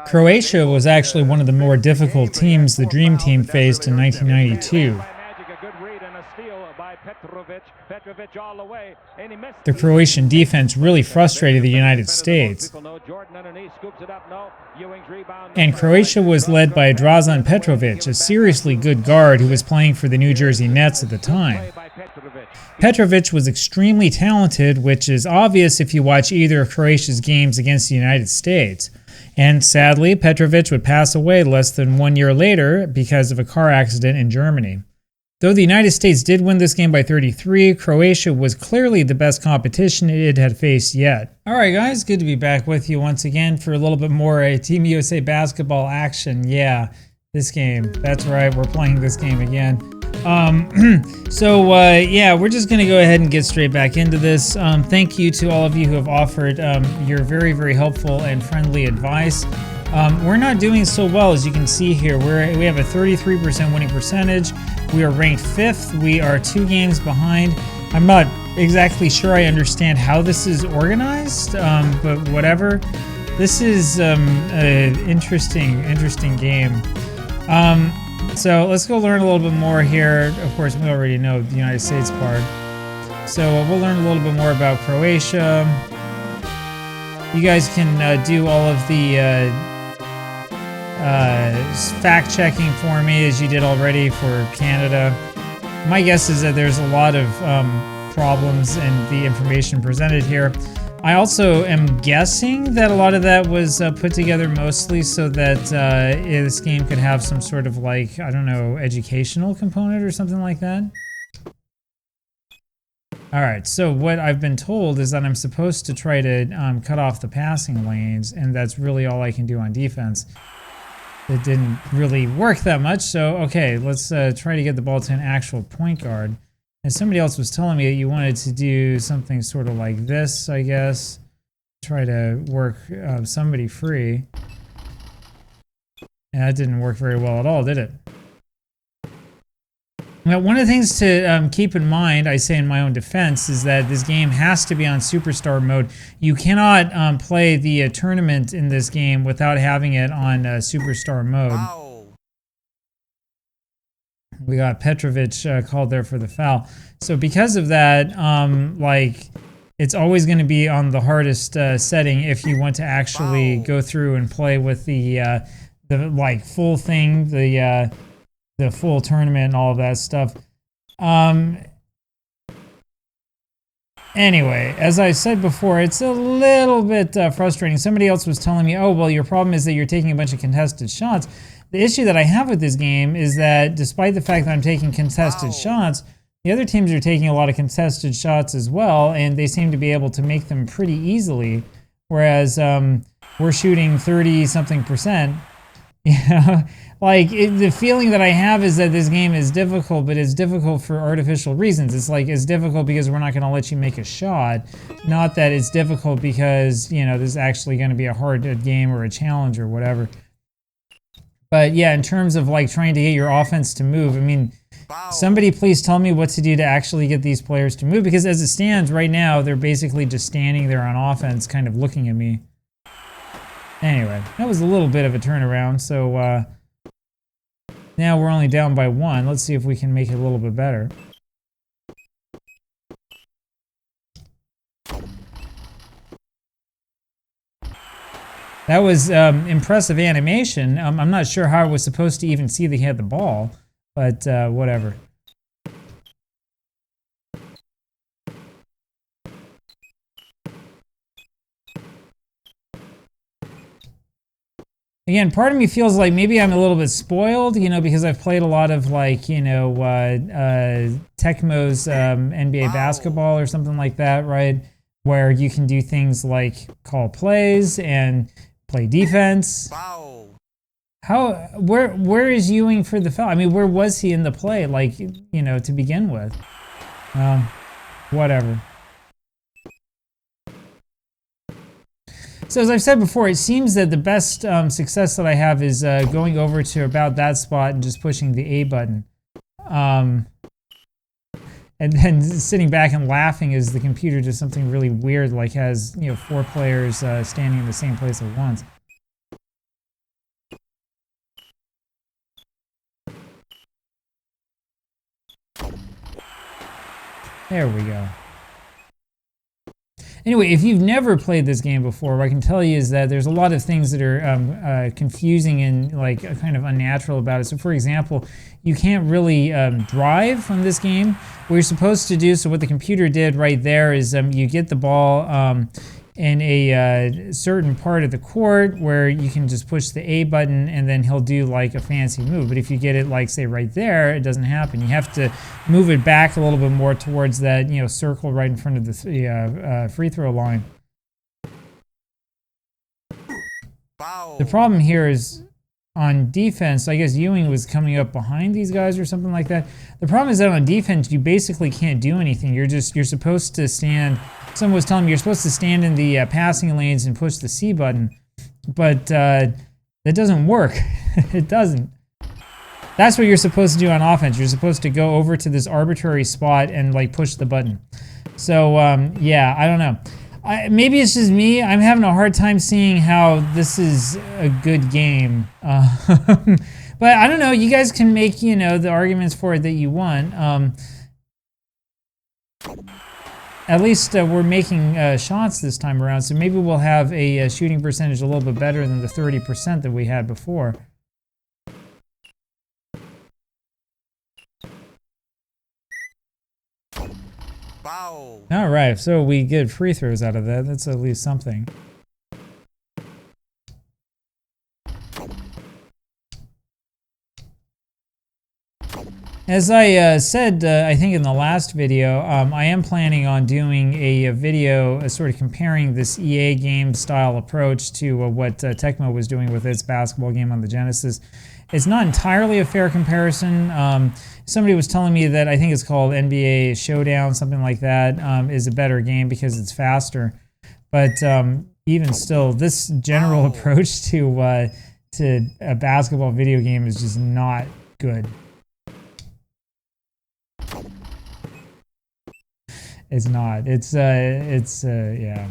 Croatia was actually one of the more difficult teams the Dream Team faced in 1992. The Croatian defense really frustrated the United States. And Croatia was led by Drazen Petrovic, a seriously good guard who was playing for the New Jersey Nets at the time. Petrovic was extremely talented, which is obvious if you watch either of Croatia's games against the United States. And sadly, Petrovic would pass away less than 1 year later because of a car accident in Germany. Though the United States did win this game by 33, Croatia was clearly the best competition it had faced yet. Alright guys, good to be back with you once again for a little bit more Team USA basketball action. Yeah, this game. That's right, we're playing this game again. Yeah, we're just going to go ahead and get straight back into this. Thank you to all of you who have offered your very, very helpful and friendly advice. We're not doing so well, as you can see here. We have a 33% winning percentage. We are ranked 5th. We are 2 games behind. I'm not exactly sure I understand how this is organized, but whatever. This is an interesting game. So let's go learn a little bit more here. Of course, we already know the United States part. So we'll learn a little bit more about Croatia. You guys can do all of the fact-checking for me as you did already for Canada. My guess is that there's a lot of problems in the information presented here. I also am guessing that a lot of that was put together mostly so that this game could have some sort of, like, I don't know, educational component or something like that. Alright, so what I've been told is that I'm supposed to try to cut off the passing lanes, and that's really all I can do on defense. It didn't really work that much, so okay, let's try to get the ball to an actual point guard. And somebody else was telling me that you wanted to do something sort of like this, I guess. Try to work somebody free. And that didn't work very well at all, did it? Now, one of the things to keep in mind, I say in my own defense, is that this game has to be on Superstar mode. You cannot play the tournament in this game without having it on Superstar mode. Wow. We got Petrovic called there for the foul. So because of that, like, it's always going to be on the hardest setting if you want to actually go through and play with the like full thing, the full tournament and all of that stuff. Anyway, as I said before, it's a little bit frustrating. Somebody else was telling me, oh, well, your problem is that you're taking a bunch of contested shots. The issue that I have with this game is that despite the fact that I'm taking contested shots, the other teams are taking a lot of contested shots as well, and they seem to be able to make them pretty easily, whereas we're shooting 30-something%. You know, like, the feeling that I have is that this game is difficult, but it's difficult for artificial reasons. It's like, it's difficult because we're not going to let you make a shot, not that it's difficult because, you know, this is actually going to be a hard game or a challenge or whatever. But yeah, in terms of like trying to get your offense to move, I mean, somebody please tell me what to do to actually get these players to move, because as it stands right now, they're basically just standing there on offense kind of looking at me. Anyway, that was a little bit of a turnaround, so now we're only down by 1. Let's see if we can make it a little bit better. That was impressive animation. I'm not sure how I was supposed to even see that he had the ball, but whatever. Again, part of me feels like maybe I'm a little bit spoiled, you know, because I've played a lot of, like, you know, Tecmo's NBA basketball or something like that, right? Where you can do things like call plays and play defense. Where is Ewing for the foul? I mean, where was he in the play, like, you know, to begin with? Whatever. So as I've said before, it seems that the best success that I have is going over to about that spot and just pushing the A button. And then sitting back and laughing as the computer does something really weird, like has, you know, 4 players standing in the same place at once. There we go. Anyway, if you've never played this game before, what I can tell you is that there's a lot of things that are confusing and like kind of unnatural about it. So for example, you can't really drive on this game. What you're supposed to do, so what the computer did right there is you get the ball in a certain part of the court where you can just push the A button and then he'll do like a fancy move. But if you get it like say right there, it doesn't happen. You have to move it back a little bit more towards that circle right in front of the free throw line. The problem here is on defense. I guess Ewing was coming up behind these guys or something like that. The problem is that on defense you basically can't do anything. You're supposed to stand. Someone was telling me you're supposed to stand in the passing lanes and push the C button, but that doesn't work. It doesn't. That's what you're supposed to do on offense. You're supposed to go over to this arbitrary spot and like push the button. So yeah, I don't know. Maybe it's just me. I'm having a hard time seeing how this is a good game. But I don't know. You guys can make the arguments for it that you want. At least we're making shots this time around, so maybe we'll have a shooting percentage a little bit better than the 30% that we had before. Wow. All right, so we get free throws out of that. That's at least something. As I said, I think in the last video, I am planning on doing a video sort of comparing this EA game style approach to what Tecmo was doing with its basketball game on the Genesis. It's not entirely a fair comparison. Somebody was telling me that I think it's called NBA Showdown, something like that, is a better game because it's faster. But even still, this general approach to a basketball video game is just not good. It's not. It's yeah.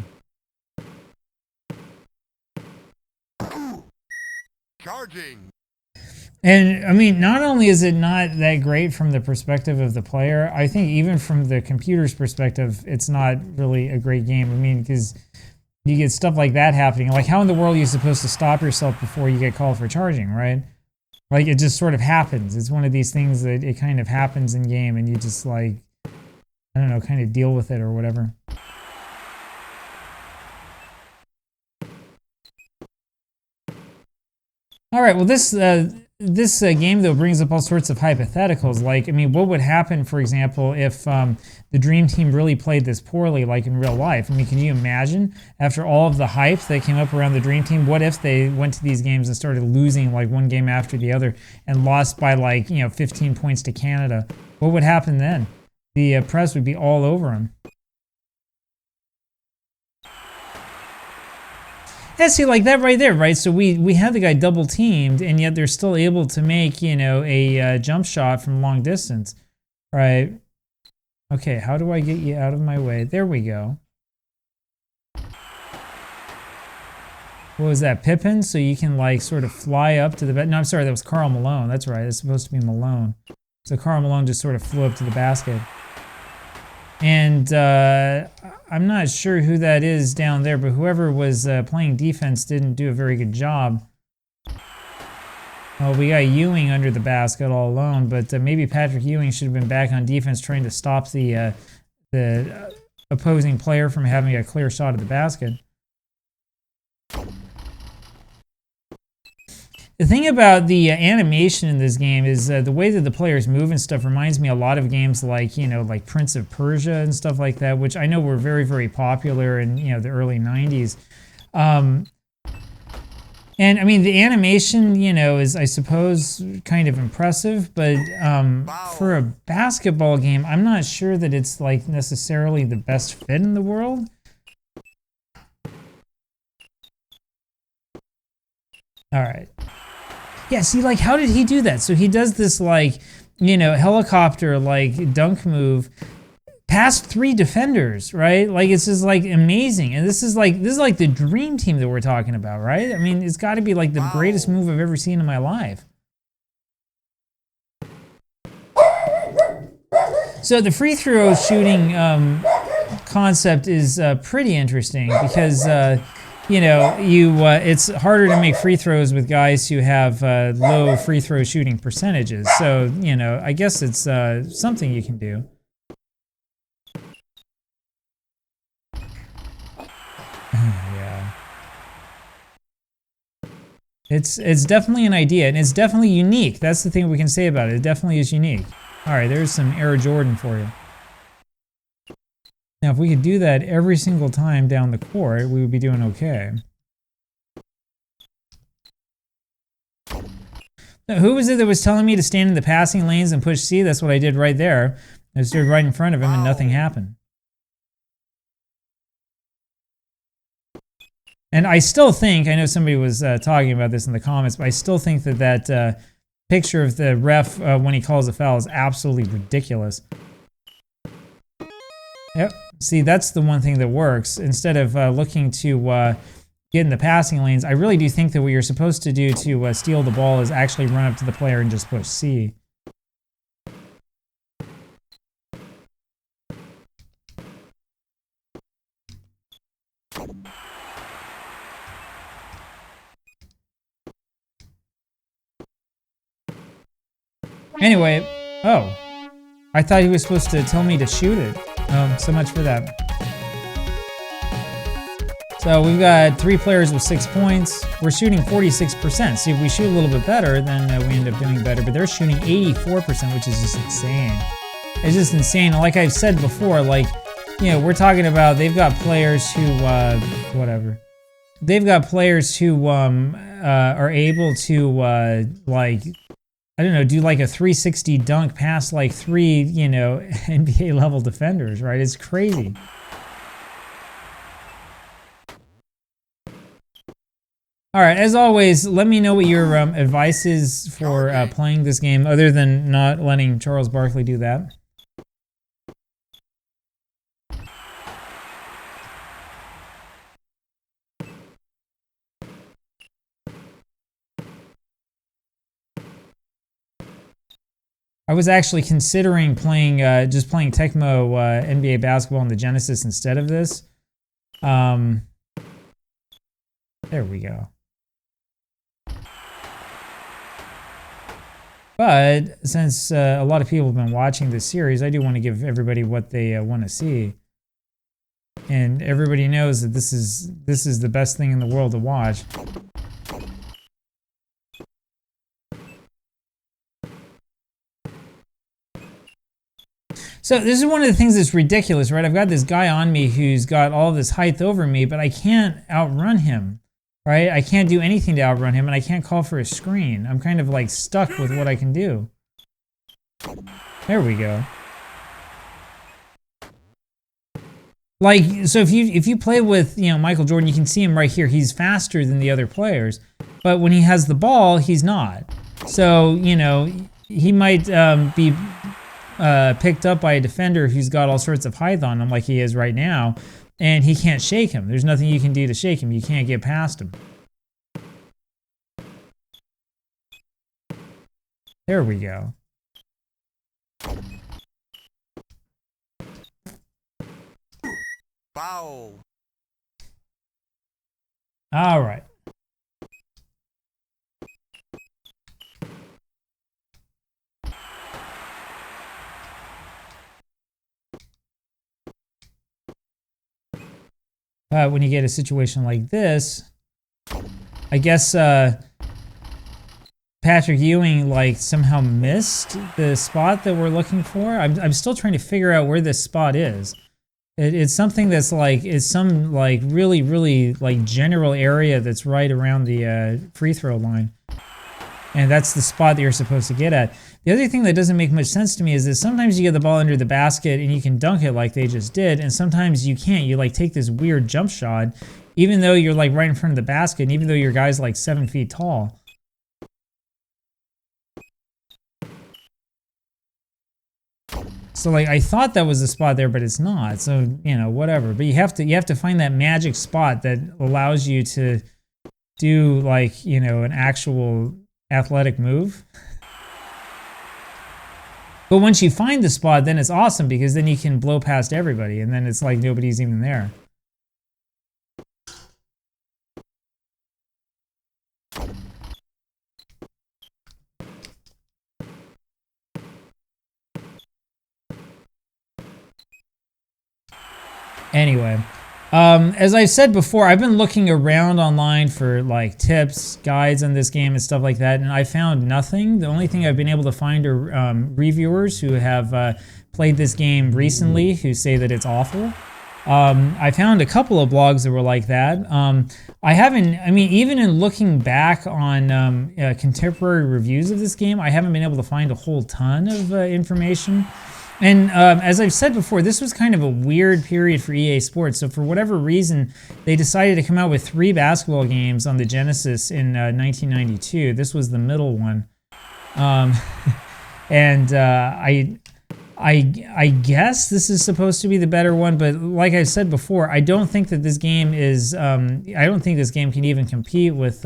Charging. And I mean, not only is it not that great from the perspective of the player, I think even from the computer's perspective, it's not really a great game. I mean, because you get stuff like that happening. Like, how in the world are you supposed to stop yourself before you get called for charging, right? Like, it just sort of happens. It's one of these things that it kind of happens in game, and you just like, I don't know, kind of deal with it or whatever. All right, well, this game, though, brings up all sorts of hypotheticals. Like, I mean, what would happen, for example, if the Dream Team really played this poorly, like in real life? I mean, can you imagine, after all of the hype that came up around the Dream Team, what if they went to these games and started losing, like, one game after the other and lost by, like, 15 points to Canada? What would happen then? The press would be all over them. Yeah, see, like that right there, right? So we had the guy double teamed, and yet they're still able to make, a jump shot from long distance, right? Okay, how do I get you out of my way? There we go. What was that, Pippin? So you can like sort of fly up to the no, I'm sorry, that was Karl Malone. That's right, it's supposed to be Malone. So Karl Malone just sort of flew up to the basket. And I'm not sure who that is down there, but whoever was playing defense didn't do a very good job. Oh, we got Ewing under the basket all alone, but maybe Patrick Ewing should have been back on defense trying to stop the opposing player from having a clear shot at the basket. The thing about the animation in this game is the way that the players move and stuff reminds me a lot of games like, like Prince of Persia and stuff like that, which I know were very, very popular in, the early 90s. And I mean, the animation, is, I suppose, kind of impressive, but for a basketball game, I'm not sure that it's like necessarily the best fit in the world. All right. Yeah, see, like, how did he do that? So he does this, like, helicopter, like, dunk move past 3 defenders, right? Like, it's just, like, amazing. And this is like the Dream Team that we're talking about, right? I mean, it's got to be, like, the greatest move I've ever seen in my life. So the free throw shooting concept is pretty interesting because you know it's harder to make free throws with guys who have low free throw shooting percentages. So you know, I guess it's something you can do. Yeah, it's definitely an idea, and it's definitely unique. That's the thing we can say about it. It definitely is unique. All right, there's some Air Jordan for you. Now, if we could do that every single time down the court, we would be doing okay. Now, who was it that was telling me to stand in the passing lanes and push C? That's what I did right there. I stood right in front of him and nothing happened. And I still think, I know somebody was talking about this in the comments, but I still think that that picture of the ref when he calls a foul is absolutely ridiculous. Yep. See, that's the one thing that works. Instead of looking to get in the passing lanes, I really do think that what you're supposed to do to steal the ball is actually run up to the player and just push C. Anyway, oh, I thought he was supposed to tell me to shoot it. So much for that. So we've got 3 players with 6 points. We're shooting 46%. See, if we shoot a little bit better, then we end up doing better. But they're shooting 84%, which is just insane. It's just insane. Like I've said before, like, you know, we're talking about they've got players who, whatever. They've got players who are able to, like, I don't know, do like a 360 dunk past like 3, you know, NBA level defenders, right? It's crazy. All right, as always, let me know what your advice is for playing this game, other than not letting Charles Barkley do that. I was actually considering playing, just playing Tecmo NBA basketball on the Genesis instead of this. There we go. But since a lot of people have been watching this series, I do want to give everybody what they want to see. And everybody knows that this is the best thing in the world to watch. So this is one of the things that's ridiculous, right? I've got this guy on me who's got all this height over me, but I can't outrun him, right? I can't do anything to outrun him, and I can't call for a screen. I'm kind of like stuck with what I can do. There we go. Like, so if you play with, you know, Michael Jordan, you can see him right here. He's faster than the other players, but when he has the ball, he's not. So, you know, he might be picked up by a defender who's got all sorts of height on him like he is right now, and he can't shake him. There's nothing you can do to shake him. You can't get past him. There we go. Foul. All right. When you get a situation like this, I guess Patrick Ewing like somehow missed the spot that we're looking for. I'm still trying to figure out where this spot is. It's something that's like, it's some like really like general area that's right around the free throw line. And that's the spot that you're supposed to get at. The other thing that doesn't make much sense to me is that sometimes you get the ball under the basket and you can dunk it like they just did, and sometimes you can't. You like take this weird jump shot, even though you're like right in front of the basket, and even though your guy's like 7 feet tall. So like I thought that was the spot there, but it's not. So, you know, whatever. But you have to find that magic spot that allows you to do like, you know, an actual athletic move. But once you find the spot, then it's awesome because then you can blow past everybody and then it's like nobody's even there. Anyway, as I said before, I've been looking around online for like tips, guides on this game and stuff like that, and I found nothing. The only thing I've been able to find are reviewers who have played this game recently who say that it's awful. I found a couple of blogs that were like that. I haven't, I mean, even in looking back on contemporary reviews of this game, I haven't been able to find a whole ton of information. And as I've said before, this was kind of a weird period for EA Sports. So for whatever reason, they decided to come out with 3 basketball games on the Genesis in 1992. This was the middle one. And I guess this is supposed to be the better one, but like I said before, I don't think that this game is. I don't think this game can even compete with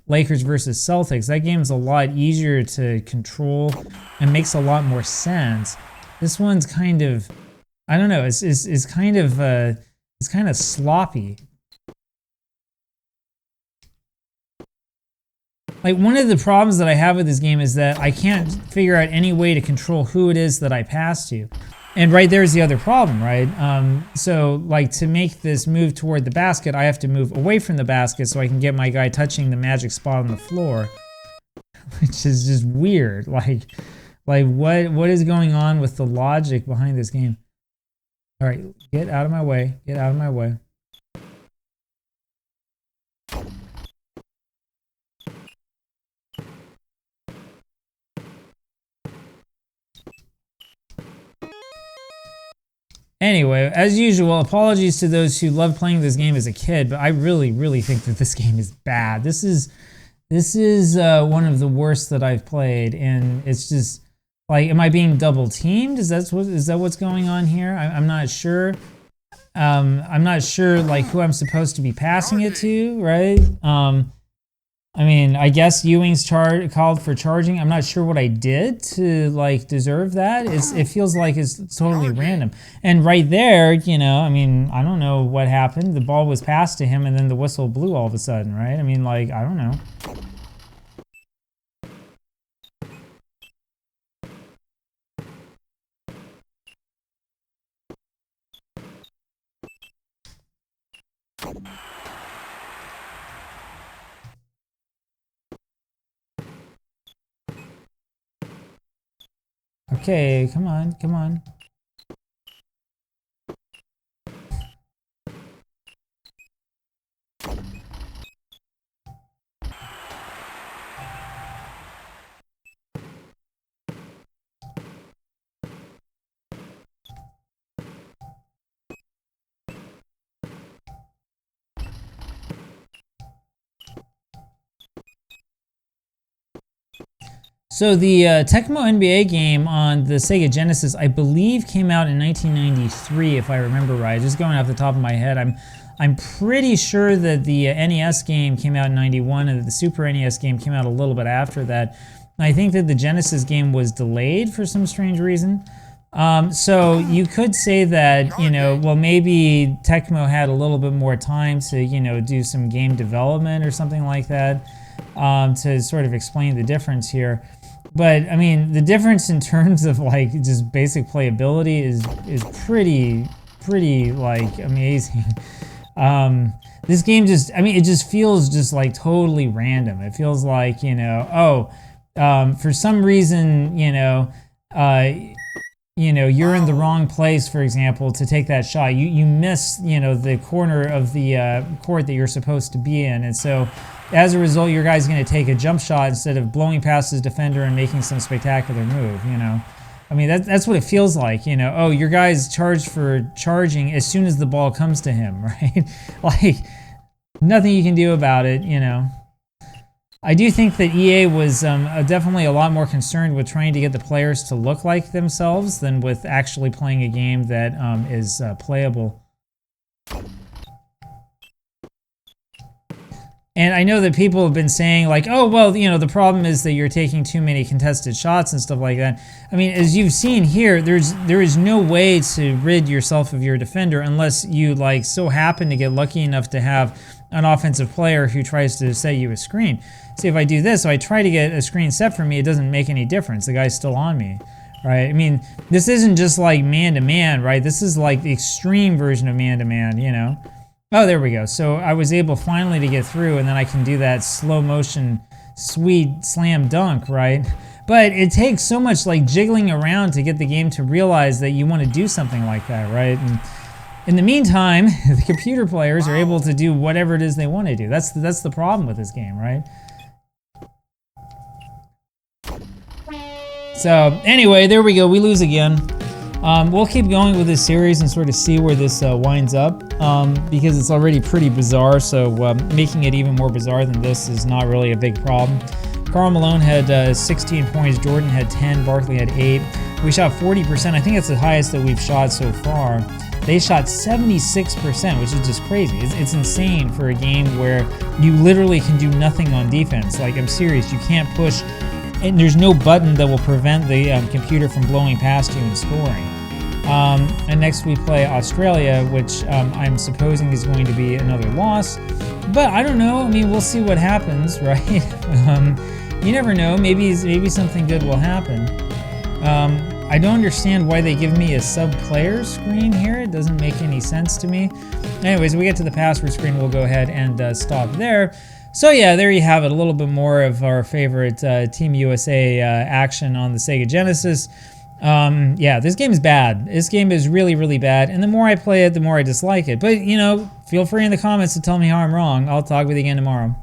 Lakers versus Celtics. That game's a lot easier to control and makes a lot more sense. This one's kind of, I don't know. It's kind of sloppy. Like, one of the problems that I have with this game is that I can't figure out any way to control who it is that I pass to. And right there's the other problem, right? So, like, to make this move toward the basket, I have to move away from the basket so I can get my guy touching the magic spot on the floor. Which is just weird. Like what is going on with the logic behind this game? All right, get out of my way. Get out of my way. Anyway, as usual, apologies to those who loved playing this game as a kid, but I really, really think that this game is bad. This is one of the worst that I've played, and it's just like, am I being double teamed? Is that what's going on here? I'm not sure. I'm not sure like who I'm supposed to be passing it to, right? I mean, I guess Ewing's called for charging. I'm not sure what I did to like deserve that. It feels like it's totally random. And right there, you know, I mean, I don't know what happened. The ball was passed to him and then the whistle blew all of a sudden, right? I mean, like, I don't know. Okay, come on, come on. So the Tecmo NBA game on the Sega Genesis, I believe, came out in 1993, if I remember right. Just going off the top of my head, I'm pretty sure that the NES game came out in '91 and that the Super NES game came out a little bit after that. I think that the Genesis game was delayed for some strange reason. So you could say that, you know, well, maybe Tecmo had a little bit more time to, you know, do some game development or something like that, to sort of explain the difference here. But I mean, the difference in terms of like just basic playability is pretty like amazing. This game just, I mean, it just feels just like totally random. It feels like, you know, for some reason, you know, you're in the wrong place, for example, to take that shot. You miss, you know, the corner of the court that you're supposed to be in, and so as a result, your guy's going to take a jump shot instead of blowing past his defender and making some spectacular move, you know. I mean, that's what it feels like, you know. Oh, your guy's charged for charging as soon as the ball comes to him, right? Like, nothing you can do about it, you know. I do think that EA was definitely a lot more concerned with trying to get the players to look like themselves than with actually playing a game that is playable. And I know that people have been saying like, oh, well, you know, the problem is that you're taking too many contested shots and stuff like that. I mean, as you've seen here, there is no way to rid yourself of your defender unless you like so happen to get lucky enough to have an offensive player who tries to set you a screen. See, if I do this, so I try to get a screen set for me, it doesn't make any difference. The guy's still on me, right? I mean, this isn't just like man-to-man, right? This is like the extreme version of man-to-man, you know? Oh, there we go. So I was able finally to get through, and then I can do that slow motion sweet slam dunk, right? But it takes so much like jiggling around to get the game to realize that you want to do something like that, right? And in the meantime, the computer players are able to do whatever it is they want to do. That's the problem with this game, right? So anyway, there we go. We lose again. We'll keep going with this series and sort of see where this winds up because it's already pretty bizarre, so making it even more bizarre than this is not really a big problem. Karl Malone had 16 points, Jordan had 10, Barkley had 8. We shot 40%. I think that's the highest that we've shot so far. They shot 76%, which is just crazy. It's insane for a game where you literally can do nothing on defense. Like, I'm serious, you can't push, and there's no button that will prevent the computer from blowing past you and scoring. And next we play Australia, which I'm supposing is going to be another loss. But I don't know. I mean, we'll see what happens, right? You never know. Maybe something good will happen. I don't understand why they give me a sub-player screen here. It doesn't make any sense to me. Anyways, we get to the password screen. We'll go ahead and stop there. So yeah, there you have it. A little bit more of our favorite Team USA action on the Sega Genesis. Yeah, this game is bad. This game is really, really bad. And the more I play it, the more I dislike it. But, you know, feel free in the comments to tell me how I'm wrong. I'll talk with you again tomorrow.